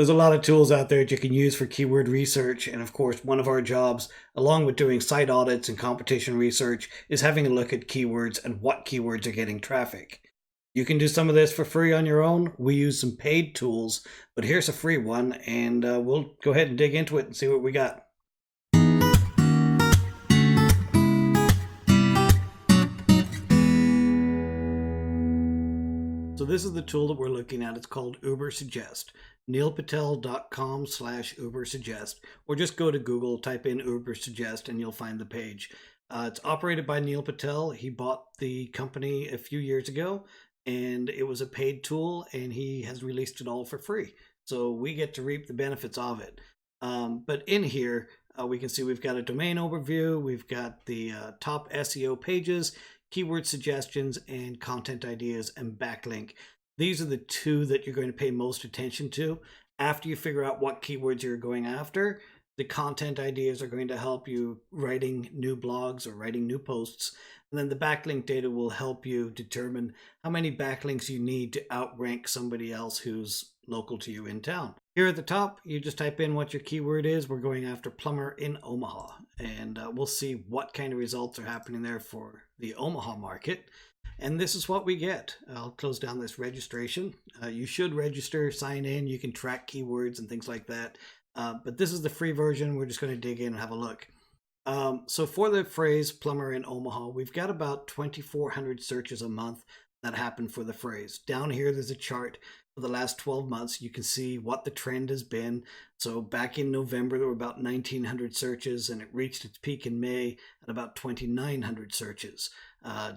There's a lot of tools out there that you can use for keyword research. And of course, one of our jobs, along with doing site audits and competition research, is having a look at keywords and what keywords are getting traffic. You can do some of this for free on your own. We use some paid tools, but here's a free one, and we'll go ahead and dig into it and see what we got. So this is the tool that we're looking at. It's called Ubersuggest. neilpatel.com/Ubersuggest, or just go to Google, type in Ubersuggest, and you'll find the page. It's operated by Neil Patel. He bought the company a few years ago, and it was a paid tool, and he has released it all for free. So we get to reap the benefits of it. But in here, we can see we've got a domain overview, we've got the top SEO pages, keyword suggestions, and content ideas and backlink. These are the two that you're going to pay most attention to. After you figure out what keywords you're going after, the content ideas are going to help you writing new blogs or writing new posts. And then the backlink data will help you determine how many backlinks you need to outrank somebody else who's local to you in town. Here at the top, you just type in what your keyword is. We're going after plumber in Omaha, and we'll see what kind of results are happening there for the Omaha market. And this is what we get. I'll close down this registration. You should register, sign in. You can track keywords and things like that. But this is the free version. We're just going to dig in and have a look. So for the phrase plumber in Omaha, we've got about 2,400 searches a month that happen for the phrase. Down here, there's a chart for the last 12 months. You can see what the trend has been. So back in November, there were about 1,900 searches, and it reached its peak in May at about 2,900 searches.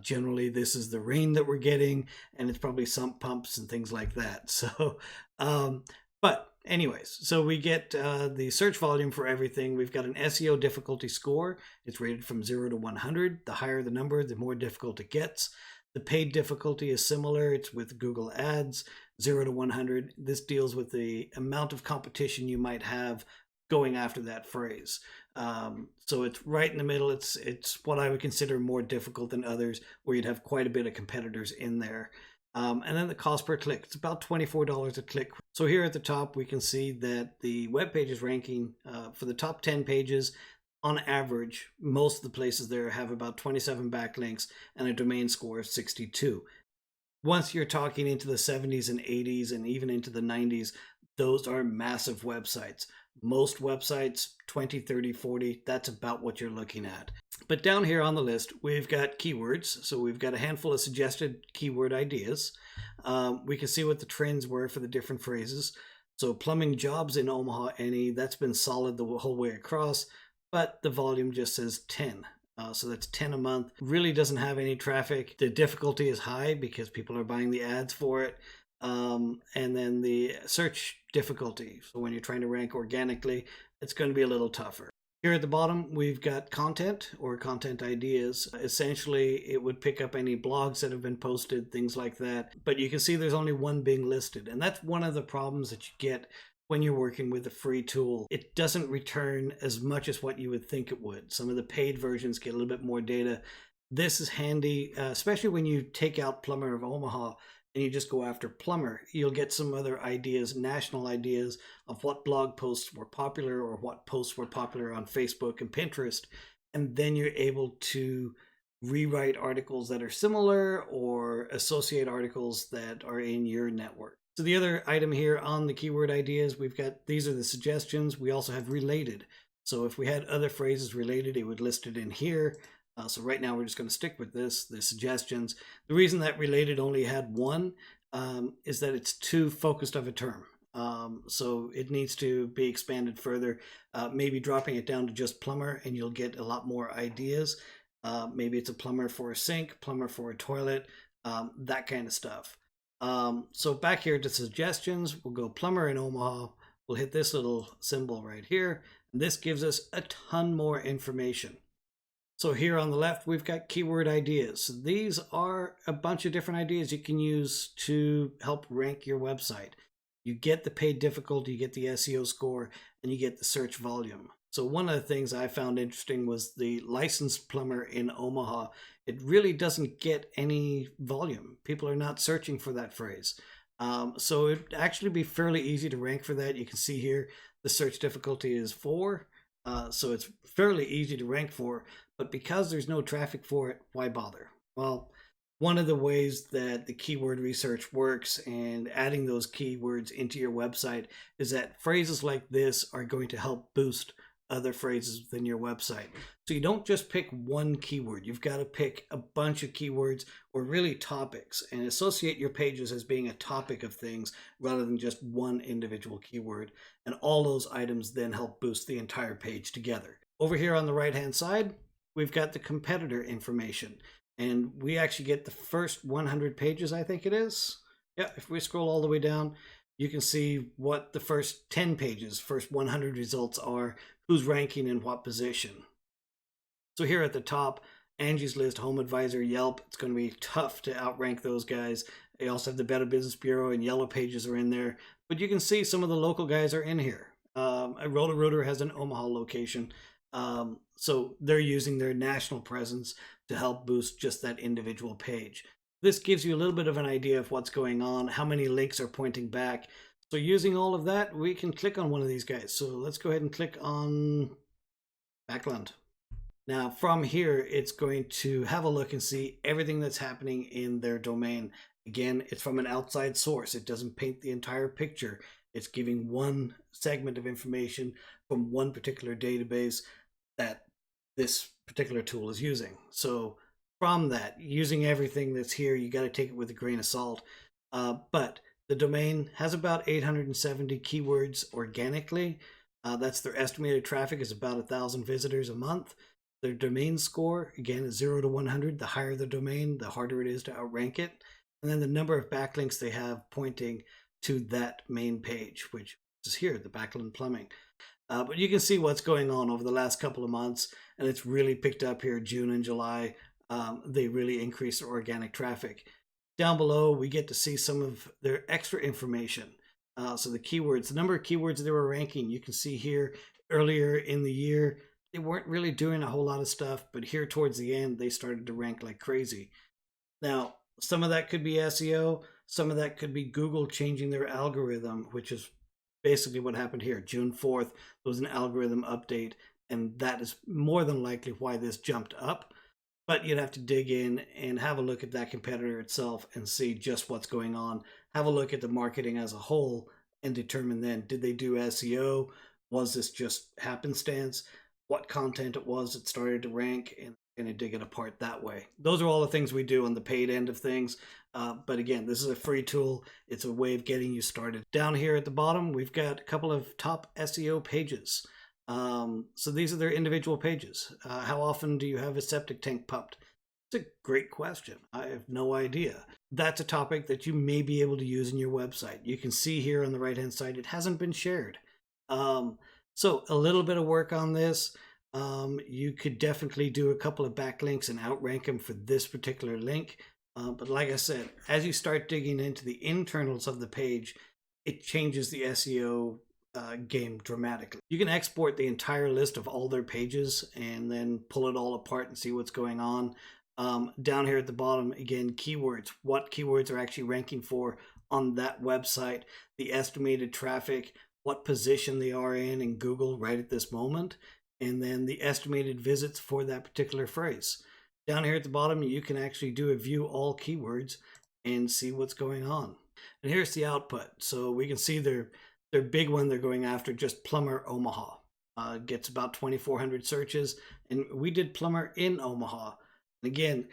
Generally, this is the rain that we're getting, and it's probably sump pumps and things like that. So, but anyways, so we get the search volume for everything. We've got an SEO difficulty score. It's rated from 0 to 100. The higher the number, the more difficult it gets. The paid difficulty is similar. It's with Google Ads, 0 to 100. This deals with the amount of competition you might have going after that phrase. So it's right in the middle. It's what I would consider more difficult than others, where you'd have quite a bit of competitors in there. And then the cost per click, it's about $24 a click. So here at the top, we can see that the web page is ranking for the top 10 pages. On average, most of the places there have about 27 backlinks and a domain score of 62. Once you're talking into the 70s and 80s and even into the 90s, those are massive websites. Most websites, 20, 30, 40, that's about what you're looking at. But down here on the list, we've got keywords. So we've got a handful of suggested keyword ideas. We can see what the trends were for the different phrases. So plumbing jobs in Omaha, that's been solid the whole way across, but the volume just says 10. So that's 10 a month. Really doesn't have any traffic. The difficulty is high because people are buying the ads for it. And then the search difficulty. So when you're trying to rank organically, it's going to be a little tougher. Here at the bottom, we've got content or content ideas. Essentially, it would pick up any blogs that have been posted, things like that. But you can see there's only one being listed. And that's one of the problems that you get when you're working with a free tool. It doesn't return as much as what you would think it would. Some of the paid versions get a little bit more data. This is handy, especially when you take out Plumber of Omaha and you just go after plumber. You'll get some other ideas, national ideas of what blog posts were popular or what posts were popular on Facebook and Pinterest. And then you're able to rewrite articles that are similar or associate articles that are in your network. So the other item here on the keyword ideas, we've got, these are the suggestions. We also have related. So if we had other phrases related, it would list it in here. So right now we're just going to stick with this, the suggestions. The reason that related only had one is that it's too focused of a term. So it needs to be expanded further, maybe dropping it down to just plumber, and you'll get a lot more ideas. Maybe it's a plumber for a sink, plumber for a toilet, that kind of stuff. So back here to suggestions, we'll go plumber in Omaha. We'll hit this little symbol right here. And this gives us a ton more information. So here on the left, we've got keyword ideas. So these are a bunch of different ideas you can use to help rank your website. You get the paid difficulty, you get the SEO score, and you get the search volume. So one of the things I found interesting was the licensed plumber in Omaha. It really doesn't get any volume. People are not searching for that phrase. So it'd actually be fairly easy to rank for that. You can see here the search difficulty is 4. So it's fairly easy to rank for, but because there's no traffic for it, why bother? Well, one of the ways that the keyword research works and adding those keywords into your website is that phrases like this are going to help boost other phrases within your website. So you don't just pick one keyword. You've got to pick a bunch of keywords or really topics and associate your pages as being a topic of things rather than just one individual keyword. And all those items then help boost the entire page together. Over here on the right-hand side, we've got the competitor information. And we actually get the first 100 pages, I think it is. Yeah, if we scroll all the way down, you can see what the first 10 pages, first 100 results are, who's ranking in what position. So here at the top, Angie's List, Home Advisor, Yelp, it's going to be tough to outrank those guys. They also have the Better Business Bureau and Yellow Pages are in there. But you can see some of the local guys are in here. Roto-Rooter has an Omaha location. So they're using their national presence to help boost just that individual page. This gives you a little bit of an idea of what's going on, how many links are pointing back. So using all of that, we can click on one of these guys. So let's go ahead and click on Backland. Now from here, it's going to have a look and see everything that's happening in their domain. Again, it's from an outside source. It doesn't paint the entire picture. It's giving one segment of information from one particular database that this particular tool is using. So from that, using everything that's here, you got to take it with a grain of salt. But the domain has about 870 keywords organically. That's their estimated traffic is about 1,000 visitors a month. Their domain score, again, is 0 to 100. The higher the domain, the harder it is to outrank it. And then the number of backlinks they have pointing to that main page, which is here, the Backland Plumbing. But you can see what's going on over the last couple of months, and it's really picked up here June and July. They really increased their organic traffic. Down below, we get to see some of their extra information. So the keywords, the number of keywords they were ranking, you can see here earlier in the year, they weren't really doing a whole lot of stuff, but here towards the end, they started to rank like crazy. Now, some of that could be SEO, some of that could be Google changing their algorithm, which is basically what happened here. June 4th, there was an algorithm update, and that is more than likely why this jumped up. But you'd have to dig in and have a look at that competitor itself and see just what's going on. Have a look at the marketing as a whole and determine then, did they do SEO? Was this just happenstance? What content it was that started to rank, and kind of dig it apart that way. Those are all the things we do on the paid end of things. But again, this is a free tool. It's a way of getting you started. Down here at the bottom, we've got a couple of top SEO pages. So these are their individual pages. How often do you have a septic tank pumped? It's a great question. I have no idea. That's a topic that you may be able to use in your website. You can see here on the right-hand side, it hasn't been shared. So a little bit of work on this. You could definitely do a couple of backlinks and outrank them for this particular link. But like I said, as you start digging into the internals of the page, it changes the SEO game dramatically. You can export the entire list of all their pages and then pull it all apart and see what's going on. Down here at the bottom, again, keywords. What keywords are actually ranking for on that website, the estimated traffic, what position they are in Google right at this moment, and then the estimated visits for that particular phrase. Down here at the bottom, you can actually do a view all keywords and see what's going on. And here's the output. So we can see their big one they're going after, just plumber Omaha. Gets about 2,400 searches, and we did plumber in Omaha. And again,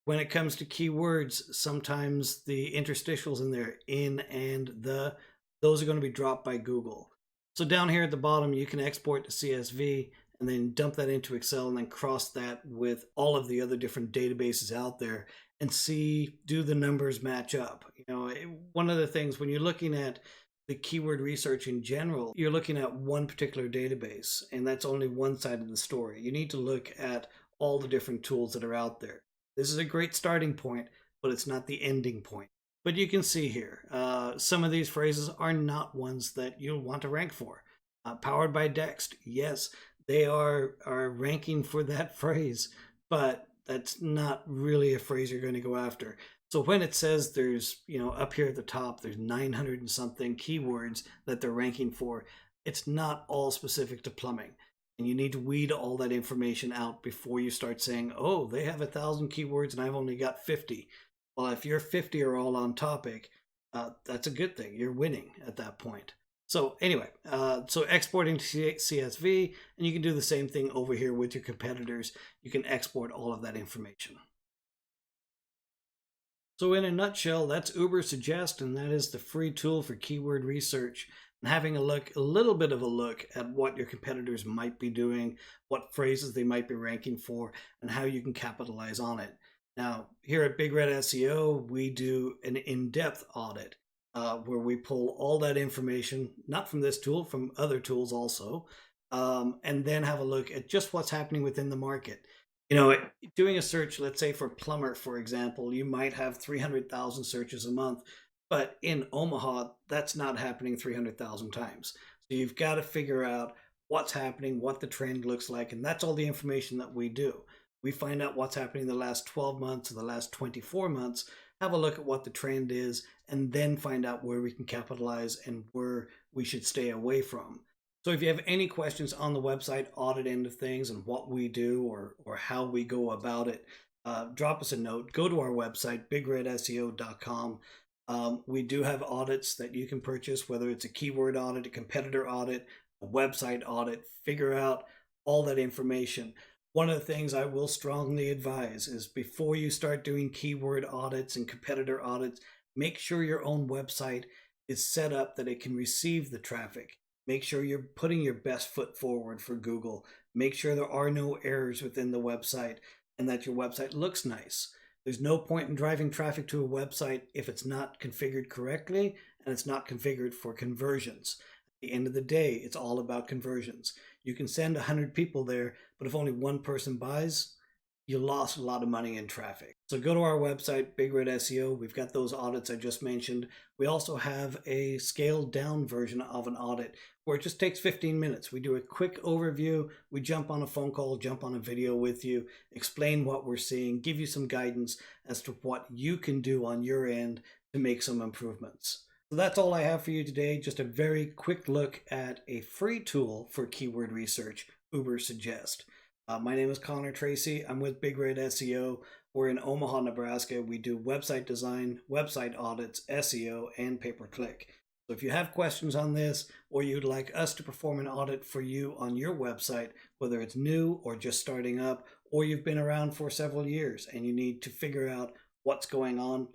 when it comes to keywords, sometimes the interstitials in there, in and the, those are going to be dropped by Google. So down here at the bottom, you can export to CSV and then dump that into Excel and then cross that with all of the other different databases out there and see, do the numbers match up? You know, one of the things when you're looking at the keyword research in general, you're looking at one particular database, and that's only one side of the story. You need to look at all the different tools that are out there. This is a great starting point, but it's not the ending point. But you can see here, some of these phrases are not ones that you'll want to rank for. Powered by Dext, yes, they are ranking for that phrase, but that's not really a phrase you're going to go after. So when it says there's, up here at the top, there's 900 and something keywords that they're ranking for, it's not all specific to plumbing. And you need to weed all that information out before you start saying, oh, they have 1,000 keywords and I've only got 50. Well, if your 50 are all on topic, that's a good thing. You're winning at that point. So anyway, so exporting to CSV, and you can do the same thing over here with your competitors. You can export all of that information. So in a nutshell, that's Ubersuggest, and that is the free tool for keyword research and having a little bit of a look at what your competitors might be doing, what phrases they might be ranking for, and how you can capitalize on it. Now, here at Big Red SEO, we do an in-depth audit where we pull all that information, not from this tool, from other tools also, and then have a look at just what's happening within the market. Doing a search, let's say for plumber, for example, you might have 300,000 searches a month, but in Omaha, that's not happening 300,000 times. So you've got to figure out what's happening, what the trend looks like, and that's all the information that we do. We find out what's happening the last 12 months or the last 24 months, have a look at what the trend is, and then find out where we can capitalize and where we should stay away from. So if you have any questions on the website audit end of things and what we do or how we go about it, drop us a note. Go to our website, bigredseo.com. We do have audits that you can purchase, whether it's a keyword audit, a competitor audit, a website audit. Figure out all that information. One of the things I will strongly advise is before you start doing keyword audits and competitor audits, make sure your own website is set up that it can receive the traffic. Make sure you're putting your best foot forward for Google. Make sure there are no errors within the website and that your website looks nice. There's no point in driving traffic to a website if it's not configured correctly and it's not configured for conversions. At the end of the day, it's all about conversions. You can send 100 people there, but if only one person buys, you lost a lot of money in traffic. So go to our website, Big Red SEO. We've got those audits I just mentioned. We also have a scaled down version of an audit where it just takes 15 minutes. We do a quick overview. We jump on a phone call, jump on a video with you, explain what we're seeing, give you some guidance as to what you can do on your end to make some improvements. So that's all I have for you today. Just a very quick look at a free tool for keyword research, Ubersuggest. My name is Conor Tracy. I'm with Big Red SEO. We're in Omaha, Nebraska. We do website design, website audits, SEO, and pay-per-click. So if you have questions on this, or you'd like us to perform an audit for you on your website, whether it's new or just starting up, or you've been around for several years and you need to figure out what's going on,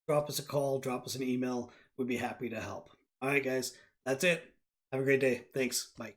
drop us a call, drop us an email. We'd be happy to help. All right, guys, that's it. Have a great day. Thanks. Bye.